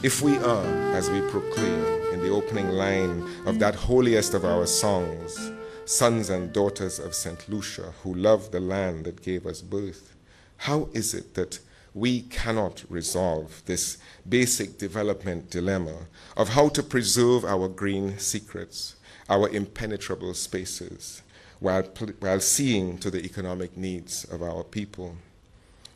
If we are, as we proclaim in the opening line of that holiest of our songs, sons and daughters of St. Lucia who love the land that gave us birth, how is it that we cannot resolve this basic development dilemma of how to preserve our green secrets, our impenetrable spaces, while seeing to the economic needs of our people?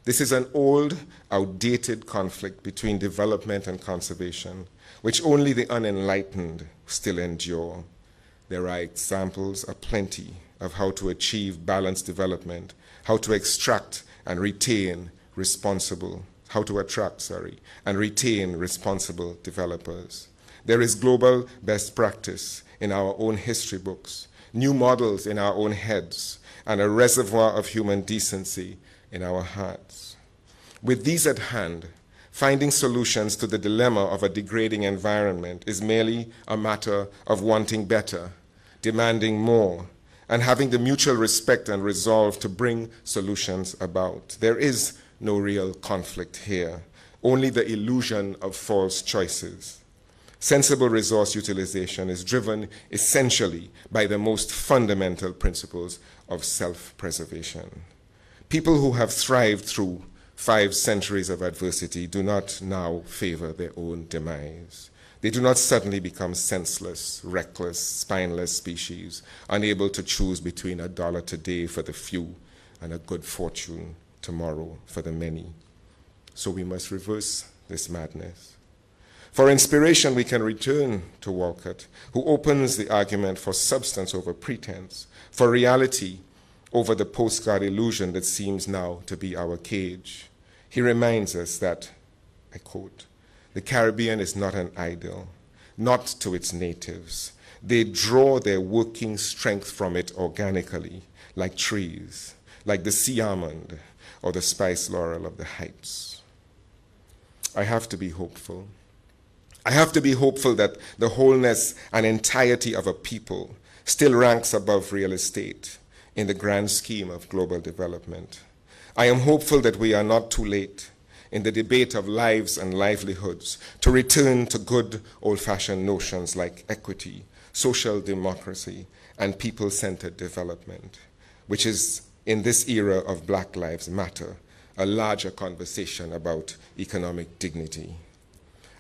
This is an old, outdated conflict between development and conservation, which only the unenlightened still endure. There are examples aplenty of how to achieve balanced development, how to extract and retain how to attract and retain responsible developers. There is global best practice in our own history books, new models in our own heads, and a reservoir of human decency in our hearts. With these at hand, finding solutions to the dilemma of a degrading environment is merely a matter of wanting better, demanding more, and having the mutual respect and resolve to bring solutions about. There is no real conflict here, only the illusion of false choices. Sensible resource utilization is driven essentially by the most fundamental principles of self-preservation. People who have thrived through 5 centuries of adversity do not now favor their own demise. They do not suddenly become senseless, reckless, spineless species, unable to choose between $1 today for the few and a good fortune tomorrow for the many. So we must reverse this madness. For inspiration, we can return to Walcott, who opens the argument for substance over pretense, for reality over the postcard illusion that seems now to be our cage. He reminds us that, I quote, "The Caribbean is not an idol, not to its natives. They draw their working strength from it organically, like trees, like the sea almond or the spice laurel of the heights." I have to be hopeful. I have to be hopeful that the wholeness and entirety of a people still ranks above real estate in the grand scheme of global development. I am hopeful that we are not too late in the debate of lives and livelihoods to return to good old-fashioned notions like equity, social democracy, and people-centered development, which is, in this era of Black Lives Matter, a larger conversation about economic dignity.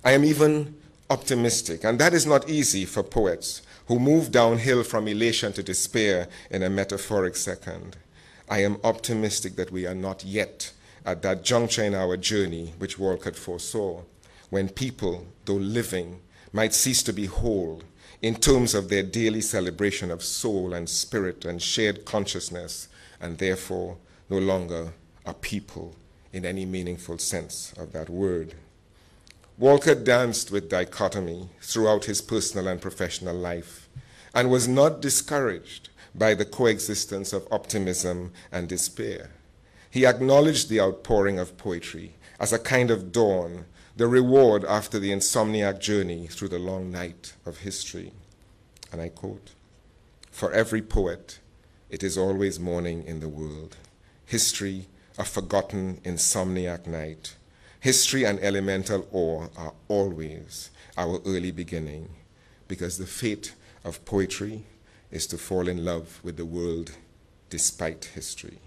I am even optimistic, and that is not easy for poets who move downhill from elation to despair in a metaphoric second. I am optimistic that we are not yet at that juncture in our journey which Walcott foresaw, when people, though living, might cease to be whole in terms of their daily celebration of soul and spirit and shared consciousness, and therefore no longer a people in any meaningful sense of that word. Walcott danced with dichotomy throughout his personal and professional life and was not discouraged by the coexistence of optimism and despair. He acknowledged the outpouring of poetry as a kind of dawn, the reward after the insomniac journey through the long night of history. And I quote, "For every poet, it is always morning in the world. History, a forgotten insomniac night. History and elemental awe are always our early beginning, because the fate of poetry is to fall in love with the world despite history.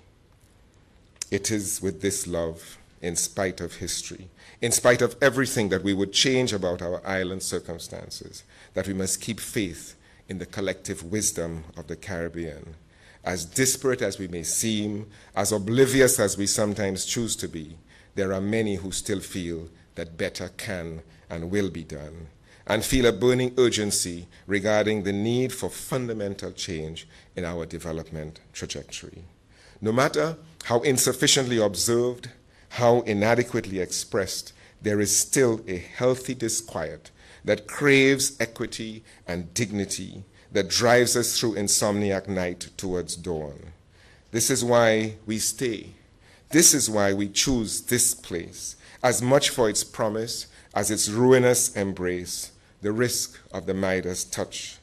It is with this love, in spite of history, in spite of everything that we would change about our island circumstances, that we must keep faith in the collective wisdom of the Caribbean. As disparate as we may seem, as oblivious as we sometimes choose to be, there are many who still feel that better can and will be done, and feel a burning urgency regarding the need for fundamental change in our development trajectory. No matter how insufficiently observed, how inadequately expressed, there is still a healthy disquiet that craves equity and dignity that drives us through insomniac night towards dawn. This is why we stay. This is why we choose this place, as much for its promise as its ruinous embrace, the risk of the Midas touch.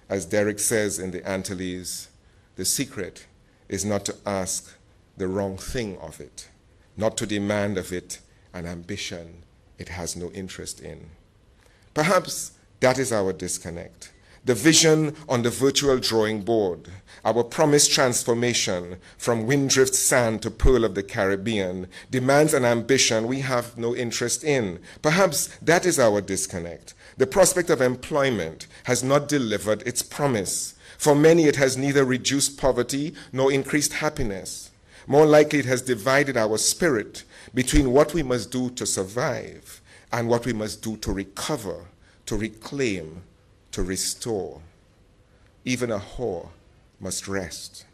As Derek says in the Antilles, the secret is not to ask the wrong thing of it, not to demand of it an ambition it has no interest in, Perhaps that is our disconnect. The vision on the virtual drawing board, our promised transformation from windrift sand to pearl of the Caribbean, demands an ambition we have no interest in. Perhaps that is our disconnect. The prospect of employment has not delivered its promise. For many, it has neither reduced poverty nor increased happiness. More likely, it has divided our spirit between what we must do to survive and what we must do to recover, to reclaim, to restore. Even a whore must rest.